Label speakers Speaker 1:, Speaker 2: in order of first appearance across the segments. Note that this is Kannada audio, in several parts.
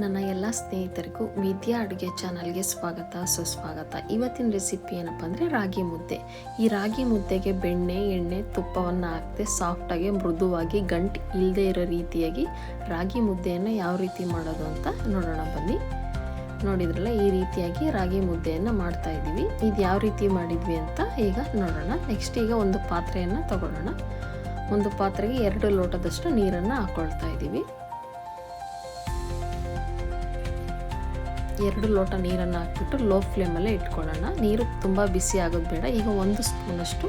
Speaker 1: ನನ್ನ ಎಲ್ಲ ಸ್ನೇಹಿತರಿಗೂ ವಿದ್ಯಾ ಅಡುಗೆ ಚಾನಲ್ಗೆ ಸ್ವಾಗತ ಸುಸ್ವಾಗತ. ಇವತ್ತಿನ ರೆಸಿಪಿ ಏನಪ್ಪ ಅಂದರೆ ರಾಗಿ ಮುದ್ದೆ. ಈ ರಾಗಿ ಮುದ್ದೆಗೆ ಬೆಣ್ಣೆ ಎಣ್ಣೆ ತುಪ್ಪವನ್ನು ಹಾಕದೆ ಸಾಫ್ಟಾಗಿ ಮೃದುವಾಗಿ ಗಂಟು ಇಲ್ಲದೆ ಇರೋ ರೀತಿಯಾಗಿ ರಾಗಿ ಮುದ್ದೆಯನ್ನು ಯಾವ ರೀತಿ ಮಾಡೋದು ಅಂತ ನೋಡೋಣ ಬನ್ನಿ. ನೋಡಿದ್ರಲ್ಲ, ಈ ರೀತಿಯಾಗಿ ರಾಗಿ ಮುದ್ದೆಯನ್ನು ಮಾಡ್ತಾ ಇದ್ದೀವಿ. ಇದು ಯಾವ ರೀತಿ ಮಾಡಿದ್ವಿ ಅಂತ ಈಗ ನೋಡೋಣ. ನೆಕ್ಸ್ಟ್ ಈಗ ಒಂದು ಪಾತ್ರೆಯನ್ನು ತಗೊಳ್ಳೋಣ. ಒಂದು ಪಾತ್ರೆಗೆ 2 ಲೋಟದಷ್ಟು ನೀರನ್ನು ಹಾಕ್ಕೊಳ್ತಾ ಇದ್ದೀವಿ. 2 ಲೋಟ ನೀರನ್ನು ಹಾಕ್ಬಿಟ್ಟು ಲೋ ಫ್ಲೇಮಲ್ಲೇ ಇಟ್ಕೊಳ್ಳೋಣ. ನೀರು ತುಂಬ ಬಿಸಿ ಆಗೋದು ಬೇಡ. ಈಗ 1 ಸ್ಪೂನಷ್ಟು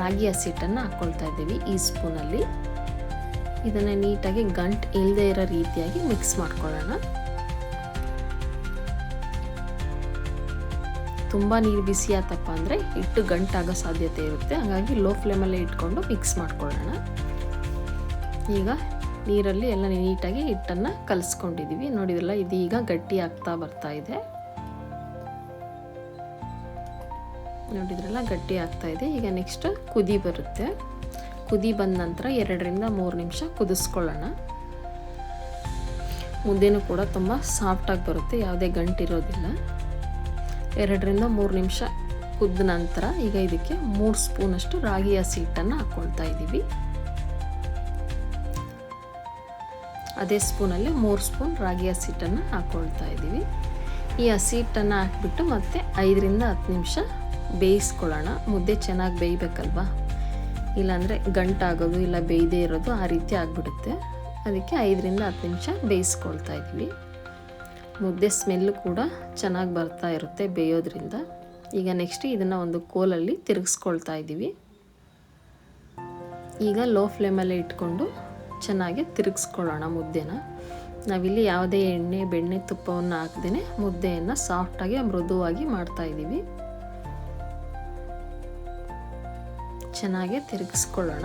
Speaker 1: ರಾಗಿ ಹಸಿಟ್ಟನ್ನು ಹಾಕ್ಕೊಳ್ತಾ ಇದ್ದೀವಿ. ಈ ಸ್ಪೂನಲ್ಲಿ ಇದನ್ನು ನೀಟಾಗಿ ಗಂಟು ಇಲ್ಲದೆ ಇರೋ ರೀತಿಯಾಗಿ ಮಿಕ್ಸ್ ಮಾಡ್ಕೊಳ್ಳೋಣ. ತುಂಬ ನೀರು ಬಿಸಿ ಆತಪ್ಪ ಅಂದರೆ ಹಿಟ್ಟು ಗಂಟಾಗೋ ಸಾಧ್ಯತೆ ಇರುತ್ತೆ. ಹಾಗಾಗಿ ಲೋ ಫ್ಲೇಮಲ್ಲೇ ಇಟ್ಕೊಂಡು ಮಿಕ್ಸ್ ಮಾಡ್ಕೊಳ್ಳೋಣ. ಈಗ ನೀರಲ್ಲಿ ಎಲ್ಲ ನೀಟಾಗಿ ಹಿಟ್ಟನ್ನು ಕಲಿಸ್ಕೊಂಡಿದ್ದೀವಿ. ನೋಡಿದ್ರಲ್ಲ, ಇದೀಗ ಗಟ್ಟಿ ಆಗ್ತಾ ಬರ್ತಾ ಇದೆ. ನೋಡಿದ್ರಲ್ಲ, ಗಟ್ಟಿ ಆಗ್ತಾ ಇದೆ. ಈಗ ನೆಕ್ಸ್ಟ್ ಕುದಿ ಬರುತ್ತೆ. ಕುದಿ ಬಂದ ನಂತರ 2 ರಿಂದ 3 ನಿಮಿಷ ಕುದಿಸ್ಕೊಳ್ಳೋಣ. ಮುದ್ದೆನೂ ಕೂಡ ತುಂಬ ಸಾಫ್ಟಾಗಿ ಬರುತ್ತೆ, ಯಾವುದೇ ಗಂಟಿರೋದಿಲ್ಲ. 2 ರಿಂದ 3 ನಿಮಿಷ ಕುದ್ದ ನಂತರ ಈಗ ಇದಕ್ಕೆ 3 ಸ್ಪೂನಷ್ಟು ರಾಗಿ ಹಸಿ ಹಿಟ್ಟನ್ನು ಹಾಕ್ಕೊಳ್ತಾ ಇದ್ದೀವಿ. ಅದೇ ಸ್ಪೂನಲ್ಲಿ 3 ಸ್ಪೂನ್ ರಾಗಿ ಹಸಿ ಹಿಟ್ಟನ್ನು ಹಾಕ್ಕೊಳ್ತಾ ಇದ್ದೀವಿ. ಈ ಹಸಿ ಹಿಟ್ಟನ್ನು ಹಾಕ್ಬಿಟ್ಟು ಮತ್ತೆ 5 ರಿಂದ 10 ನಿಮಿಷ ಬೇಯಿಸ್ಕೊಳ್ಳೋಣ. ಮುದ್ದೆ ಚೆನ್ನಾಗಿ ಬೇಯಬೇಕಲ್ವಾ, ಇಲ್ಲಾಂದರೆ ಗಂಟಾಗೋದು ಇಲ್ಲ ಬೇಯದೇ ಇರೋದು ಆ ರೀತಿ ಆಗಿಬಿಡುತ್ತೆ. ಅದಕ್ಕೆ 5 ರಿಂದ 10 ನಿಮಿಷ ಬೇಯಿಸ್ಕೊಳ್ತಾ ಇದ್ದೀವಿ. ಮುದ್ದೆ ಸ್ಮೆಲ್ಲು ಕೂಡ ಚೆನ್ನಾಗಿ ಬರ್ತಾ ಇರುತ್ತೆ ಬೇಯೋದ್ರಿಂದ. ಈಗ ನೆಕ್ಸ್ಟ್ ಇದನ್ನು ಒಂದು ಕೋಲಲ್ಲಿ ತಿರುಗಿಸ್ಕೊಳ್ತಾ ಇದ್ದೀವಿ. ಈಗ ಲೋ ಫ್ಲೇಮಲ್ಲೇ ಇಟ್ಕೊಂಡು ಚೆನ್ನಾಗಿ ತಿರುಗಿಸ್ಕೊಳ್ಳೋಣ ಮುದ್ದೆನ. ನಾವಿಲ್ಲಿ ಯಾವುದೇ ಎಣ್ಣೆ ಬೆಣ್ಣೆ ತುಪ್ಪವನ್ನು ಹಾಕ್ದೇ ಮುದ್ದೆಯನ್ನು ಸಾಫ್ಟಾಗಿ ಮೃದುವಾಗಿ ಮಾಡ್ತಾ ಇದ್ದೀವಿ. ಚೆನ್ನಾಗಿ ತಿರುಗಿಸ್ಕೊಳ್ಳೋಣ.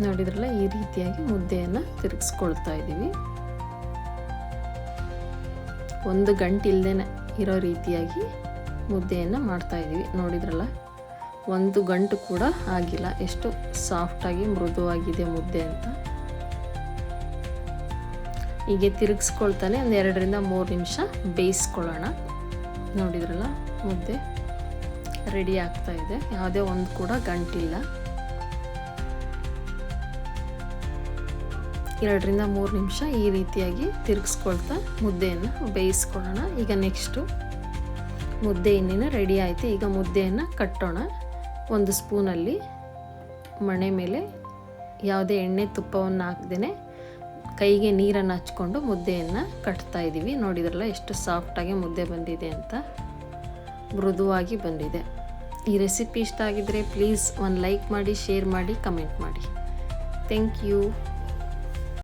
Speaker 1: ನೋಡಿದ್ರಲ್ಲ, ಈ ರೀತಿಯಾಗಿ ಮುದ್ದೆಯನ್ನು ತಿರುಗಿಸ್ಕೊಳ್ತಾ ಇದ್ದೀವಿ. ಒಂದು ಗಂಟು ಇಲ್ಲದೇ ಇರೋ ರೀತಿಯಾಗಿ ಮುದ್ದೆಯನ್ನು ಮಾಡ್ತಾ ಇದ್ದೀವಿ. ನೋಡಿದ್ರಲ್ಲ, ಒಂದು ಗಂಟು ಕೂಡ ಆಗಿಲ್ಲ, ಎಷ್ಟು ಸಾಫ್ಟಾಗಿ ಮೃದುವಾಗಿದೆ ಮುದ್ದೆ ಅಂತ. ಹೀಗೆ ತಿರುಗಿಸ್ಕೊಳ್ತಾನೆ ಒಂದು 2 ರಿಂದ 3 ನಿಮಿಷ ಬೇಯಿಸ್ಕೊಳ್ಳೋಣ. ನೋಡಿದ್ರಲ್ಲ, ಮುದ್ದೆ ರೆಡಿ ಆಗ್ತಾ ಇದೆ. ಯಾವುದೇ ಒಂದು ಕೂಡ ಗಂಟಿಲ್ಲ. 2 ರಿಂದ 3 ನಿಮಿಷ ಈ ರೀತಿಯಾಗಿ ತಿರುಗಿಸ್ಕೊಳ್ತಾ ಮುದ್ದೆಯನ್ನು ಬೇಯಿಸ್ಕೊಳ್ಳೋಣ. ಈಗ ನೆಕ್ಸ್ಟು ಮುದ್ದೆ ಇನ್ನೇನು ರೆಡಿ ಆಯಿತು. ಈಗ ಮುದ್ದೆಯನ್ನು ಕಟ್ಟೋಣ. ಒಂದು ಸ್ಪೂನಲ್ಲಿ ಮಣೆ ಮೇಲೆ ಯಾವುದೇ ಎಣ್ಣೆ ತುಪ್ಪವನ್ನು ಹಾಕ್ದೇ ಕೈಗೆ ನೀರನ್ನು ಹಚ್ಕೊಂಡು ಮುದ್ದೆಯನ್ನು ಕಟ್ತಾ ಇದ್ದೀವಿ. ನೋಡಿದ್ರಲ್ಲ, ಎಷ್ಟು ಸಾಫ್ಟಾಗಿ ಮುದ್ದೆ ಬಂದಿದೆ ಅಂತ, ಮೃದುವಾಗಿ ಬಂದಿದೆ. ಈ ರೆಸಿಪಿ ಇಷ್ಟ ಆಗಿದ್ದರೆ ಪ್ಲೀಸ್ ಒಂದು ಲೈಕ್ ಮಾಡಿ, ಶೇರ್ ಮಾಡಿ, ಕಮೆಂಟ್ ಮಾಡಿ. Thank you.